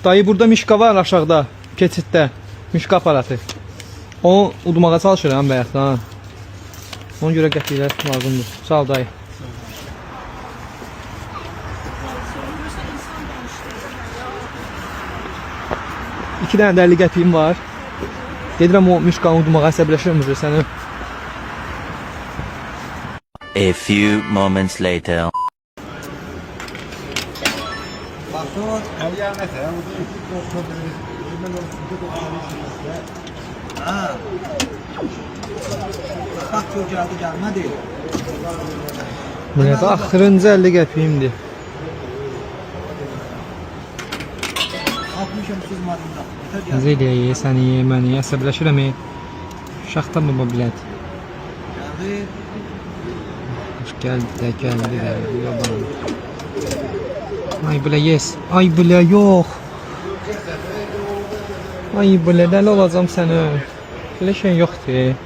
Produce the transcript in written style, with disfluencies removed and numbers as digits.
Dayı burada mişka var aşağıda. Keçiddə. Mişka aparatı. Onu udmağa çalışıram bayaqdan. Ona görə qəpiklər lazımdır. Sağ ol dayı. İki dənə də 50 qəpiyim var. Gedirəm o mişkanı udmağa, əsəbləşirəm səni. A few moments later. Bak çok geldi gelmedi. Buraya da axırıncı 50 qəpiyimdir. 60'ım sızmadığında. Necə eləyək, səni məni əsəbləşirəm. Şaxta baba bilət. Geldi. Gəldi də. Ay belə yes. Ay belə yox. Ay belə dəli olacam səni. Belə şey yoxdur.